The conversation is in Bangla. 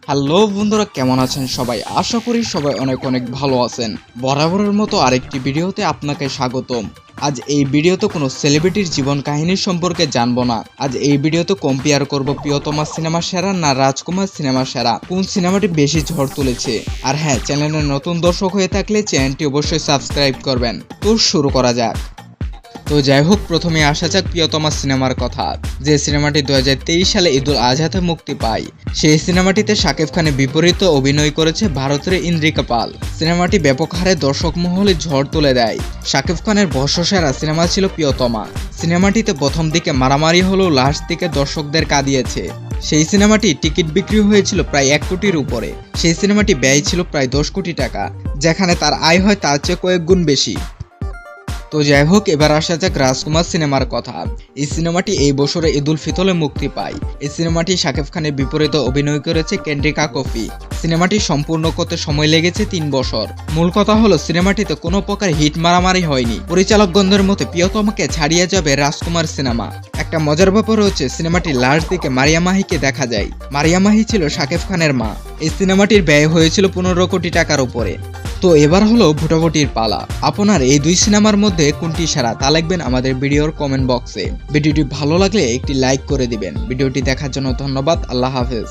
হ্যালো বন্ধুরা, কেমন আছেন সবাই? আশা করি সবাই অনেক অনেক ভালো আছেন। বরাবরের মতো আরেকটি ভিডিওতে আপনাকে স্বাগতম। আজ এই ভিডিওতে কোনো সেলিব্রিটির জীবন কাহিনী সম্পর্কে জানবো না। আজ এই ভিডিওতে কম্পেয়ার করব প্রিয়তমা সিনেমা সেরা না রাজকুমার সিনেমা সেরা, কোন সিনেমাটি বেশি ঝড় তুলেছে। আর হ্যাঁ, চ্যানেলের নতুন দর্শক হয়ে থাকলে চ্যানেলটি অবশ্যই সাবস্ক্রাইব করবেন। তো শুরু করা যাক। তো যাই হোক, প্রথমে আসা যাক প্রিয়তমা সিনেমার কথা, যে সিনেমাটি 2023 সালে ঈদুল আজহাতে মুক্তি পায়। সেই সিনেমাটিতে শাকিব খানের বিপরীতে অভিনয় করেছে ভারতের ইন্দ্রিকা পাল। সিনেমাটি ব্যাপক হারে দর্শক মহলে ঝড় তুলে দেয়। শাকিব খানের বর্ষসেরা সিনেমা ছিল প্রিয়তমা। সিনেমাটিতে প্রথম দিকে মারামারি হলেও লাস্ট দিকে দর্শকদের কাঁদিয়েছে। সেই সিনেমাটি টিকিট বিক্রি হয়েছিল প্রায় 1 কোটির উপরে। সেই সিনেমাটি ব্যয় ছিল প্রায় 10 কোটি টাকা, যেখানে তার আয় হয় তার চেয়ে কয়েক গুণ বেশি। তো যাই হোক, এবার আসা যাক রাজকুমার সিনেমার কথা। এই সিনেমাটি এই বছরে ঈদুল ফিতরে মুক্তি পায়। এই সিনেমাটি শাকিব খানের বিপরীতে অভিনয় করেছে কেন্দ্রিকা কফি। সিনেমাটি সম্পূর্ণ করতে সময় লেগেছে 3 বছর। মূল কথা হলো, সিনেমাটিতে কোনো প্রকার হিট মারামারি হয়নি। পরিচালকগণের মতে প্রিয়তমাকে ছাড়িয়ে যাবে রাজকুমার সিনেমা। একটা মজার ব্যাপার হচ্ছে, সিনেমাটির লাস্ট দিকে মারিয়া মাহিকে দেখা যায়। মারিয়া মাহি ছিল শাকিব খানের মা। এই সিনেমাটির ব্যয় হয়েছিল 15 কোটি টাকার উপরে। তো এবার হলো ভোটাভুটির পালা। আপনার এই দুই সিনেমার মধ্যে কোনটি সেরা তা লিখবেন আমাদের ভিডিওর কমেন্ট বক্সে। ভিডিওটি ভালো লাগলে একটি লাইক করে দিবেন। ভিডিওটি দেখার জন্য ধন্যবাদ। আল্লাহ হাফেজ।